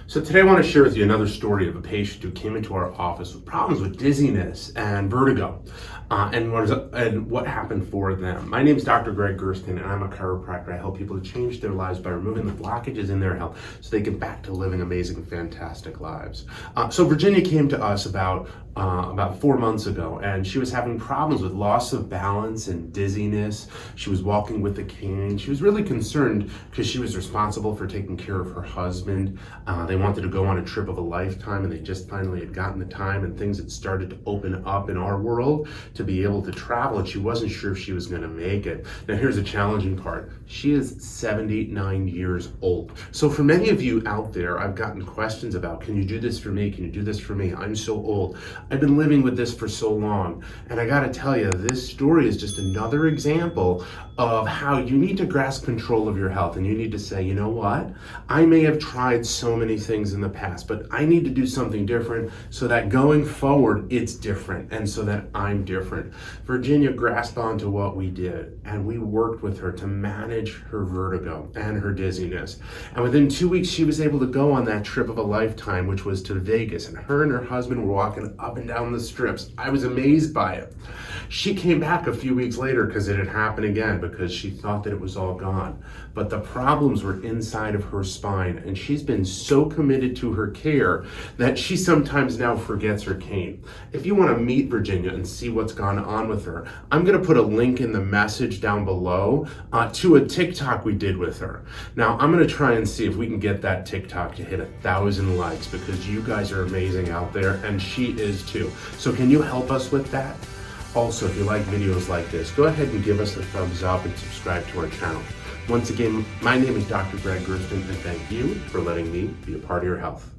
So today I want to share with you another story of a patient who came into our office with problems with dizziness and vertigo, and what happened for them. My name is Dr. Gregg Gerstin, and I'm a chiropractor. I help people to change their lives by removing the blockages in their health so they get back to living amazing, fantastic lives. So Virginia came to us about 4 months ago, and she was having problems with loss of balance and dizziness. She was walking with a cane. She was really concerned because she was responsible for taking care of her husband. They wanted to go on a trip of a lifetime, and they just finally had gotten the time, and things had started to open up in our world to be able to travel, and she wasn't sure if she was going to make it. Now here's the challenging part. She is 79 years old. So for many of you out there, I've gotten questions about, can you do this for me? Can you do this for me? I'm so old. I've been living with this for so long. And I gotta tell you, this story is just another example of how you need to grasp control of your health, and you need to say, you know what? I may have tried so many things in the past, but I need to do something different so that going forward, it's different, and so that I'm different. Virginia grasped onto what we did, and we worked with her to manage her vertigo and her dizziness. And within 2 weeks, she was able to go on that trip of a lifetime, which was to Vegas, and her husband were walking up and down the strips. I was amazed by it. She came back a few weeks later because it had happened again, because she thought that it was all gone. But the problems were inside of her spine, and she's been so committed to her care that she sometimes now forgets her cane. If you want to meet Virginia and see what's gone on with her, I'm going to put a link in the message down below to a TikTok we did with her. Now, I'm going to try and see if we can get that TikTok to hit 1,000 likes, because you guys are amazing out there, and she is too. So can you help us with that? Also, if you like videos like this, go ahead and give us a thumbs up and subscribe to our channel. Once again, my name is Dr. Gregg Gerstin, and thank you for letting me be a part of your health.